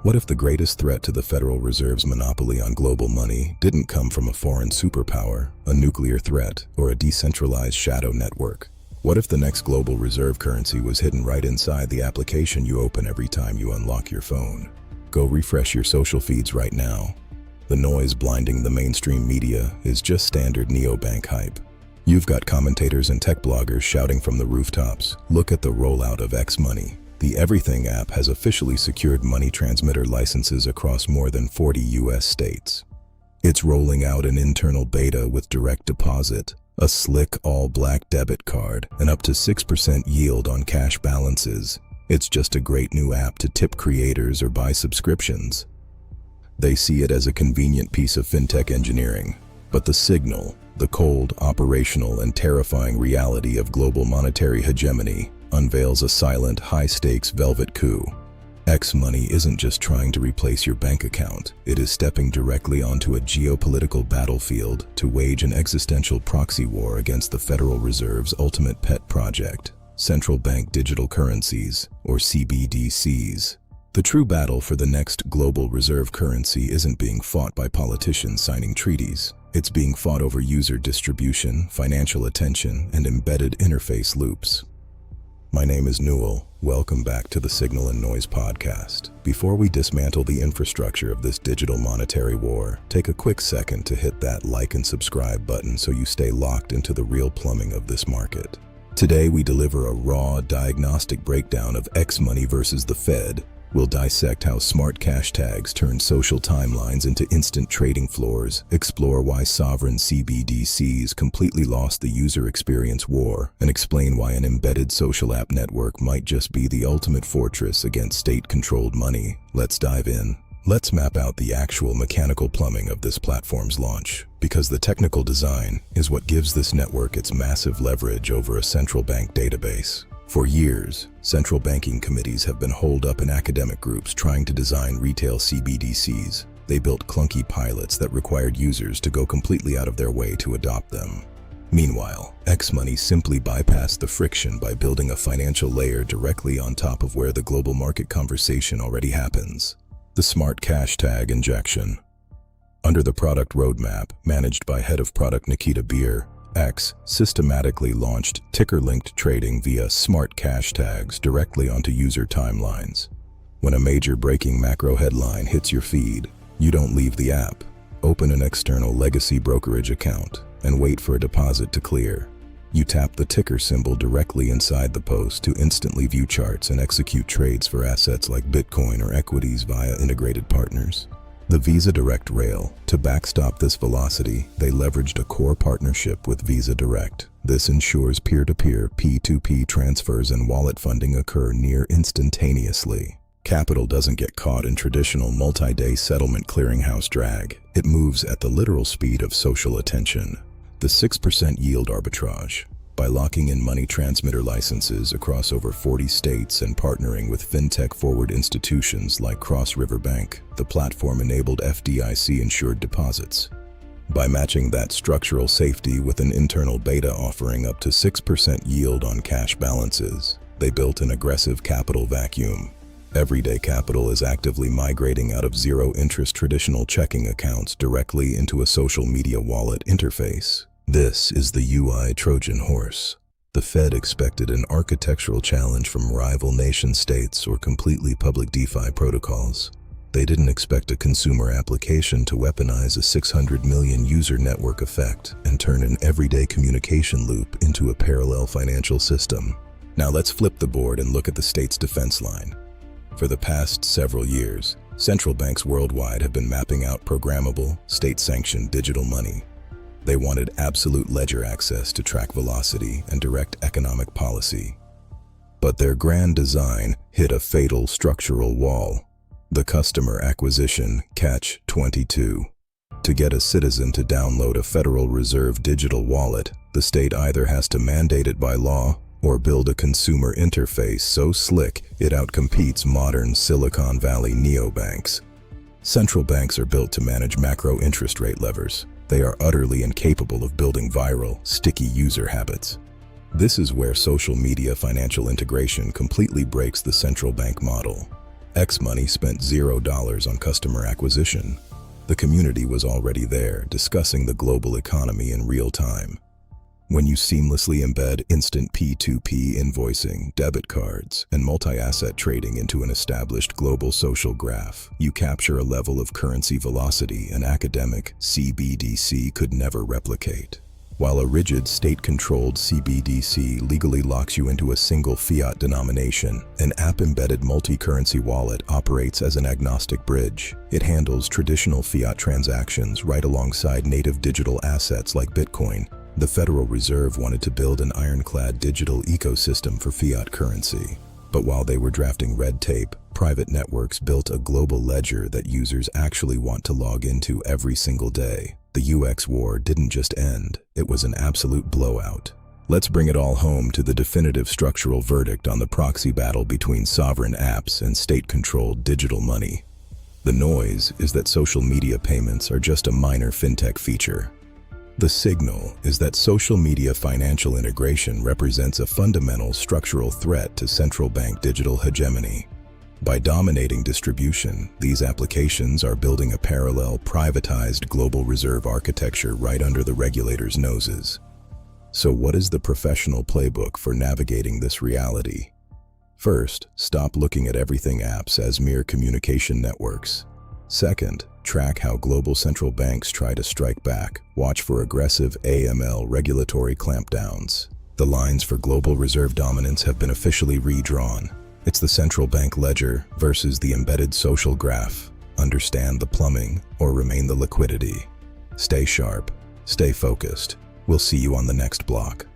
What if the greatest threat to the Federal Reserve's monopoly on global money didn't come from a foreign superpower, a nuclear threat, or a decentralized shadow network? What if the next global reserve currency was hidden right inside the application you open every time you unlock your phone? Go refresh your social feeds right now. The noise blinding the mainstream media is just standard neobank hype. You've got commentators and tech bloggers shouting from the rooftops, "Look at the rollout of X Money." The Everything app has officially secured money transmitter licenses across more than 40 US states. It's rolling out an internal beta with direct deposit, a slick all-black debit card, and up to 6% yield on cash balances. It's just a great new app to tip creators or buy subscriptions. They see it as a convenient piece of fintech engineering. But the signal, the cold, operational, and terrifying reality of global monetary hegemony, unveils a silent, high-stakes velvet coup. X Money isn't just trying to replace your bank account. It is stepping directly onto a geopolitical battlefield to wage an existential proxy war against the Federal Reserve's ultimate pet project, central bank digital currencies, or CBDCs. The true battle for the next global reserve currency isn't being fought by politicians signing treaties. It's being fought over user distribution, financial attention, and embedded interface loops. My name is Newell. Welcome back to the Signal and Noise podcast. Before we dismantle the infrastructure of this digital monetary war, take a quick second to hit that like and subscribe button so you stay locked into the real plumbing of this market. Today we deliver a raw, diagnostic breakdown of X Money versus the Fed. We'll dissect how smart cash tags turn social timelines into instant trading floors, explore why sovereign CBDCs completely lost the user experience war, and explain why an embedded social app network might just be the ultimate fortress against state-controlled money. Let's dive in. Let's map out the actual mechanical plumbing of this platform's launch, because the technical design is what gives this network its massive leverage over a central bank database. For years, central banking committees have been holed up in academic groups trying to design retail CBDCs. They built clunky pilots that required users to go completely out of their way to adopt them. Meanwhile, X Money simply bypassed the friction by building a financial layer directly on top of where the global market conversation already happens. The smart cash tag injection. Under the product roadmap, managed by head of product Nikita Beer, X systematically launched ticker-linked trading via smart cash tags directly onto user timelines. When a major breaking macro headline hits your feed, you don't leave the app. Open an external legacy brokerage account and wait for a deposit to clear. You tap the ticker symbol directly inside the post to instantly view charts and execute trades for assets like Bitcoin or equities via integrated partners. The Visa Direct rail. To backstop this velocity, they leveraged a core partnership with Visa Direct. This ensures peer-to-peer P2P transfers and wallet funding occur near instantaneously. Capital doesn't get caught in traditional multi-day settlement clearinghouse drag. It moves at the literal speed of social attention. The 6% yield arbitrage. By locking in money transmitter licenses across over 40 states and partnering with fintech-forward institutions like Cross River Bank, the platform enabled FDIC-insured deposits. By matching that structural safety with an internal beta offering up to 6% yield on cash balances, they built an aggressive capital vacuum. Everyday capital is actively migrating out of zero-interest traditional checking accounts directly into a social media wallet interface. This is the UI Trojan horse. The Fed expected an architectural challenge from rival nation-states or completely public DeFi protocols. They didn't expect a consumer application to weaponize a 600 million user network effect and turn an everyday communication loop into a parallel financial system. Now let's flip the board and look at the state's defense line. For the past several years, central banks worldwide have been mapping out programmable, state-sanctioned digital money. They wanted absolute ledger access to track velocity and direct economic policy. But their grand design hit a fatal structural wall: the customer acquisition catch-22. To get a citizen to download a Federal Reserve digital wallet, the state either has to mandate it by law or build a consumer interface so slick it outcompetes modern Silicon Valley neobanks. Central banks are built to manage macro interest rate levers. They are utterly incapable of building viral, sticky user habits. This is where social media financial integration completely breaks the central bank model. X Money spent $0 on customer acquisition. The community was already there, discussing the global economy in real time. When you seamlessly embed instant P2P invoicing, debit cards, and multi-asset trading into an established global social graph, you capture a level of currency velocity an academic CBDC could never replicate. While a rigid state-controlled CBDC legally locks you into a single fiat denomination, an app-embedded multi-currency wallet operates as an agnostic bridge. It handles traditional fiat transactions right alongside native digital assets like Bitcoin. The Federal Reserve wanted to build an ironclad digital ecosystem for fiat currency. But while they were drafting red tape, private networks built a global ledger that users actually want to log into every single day. The UX war didn't just end, it was an absolute blowout. Let's bring it all home to the definitive structural verdict on the proxy battle between sovereign apps and state-controlled digital money. The noise is that social media payments are just a minor fintech feature. The signal is that social media financial integration represents a fundamental structural threat to central bank digital hegemony. By dominating distribution, these applications are building a parallel, privatized global reserve architecture right under the regulators' noses. So what is the professional playbook for navigating this reality? First, stop looking at everything apps as mere communication networks. Second, track how global central banks try to strike back. Watch for aggressive AML regulatory clampdowns. The lines for global reserve dominance have been officially redrawn. It's the central bank ledger versus the embedded social graph. Understand the plumbing or remain the liquidity. Stay sharp, stay focused. We'll see you on the next block.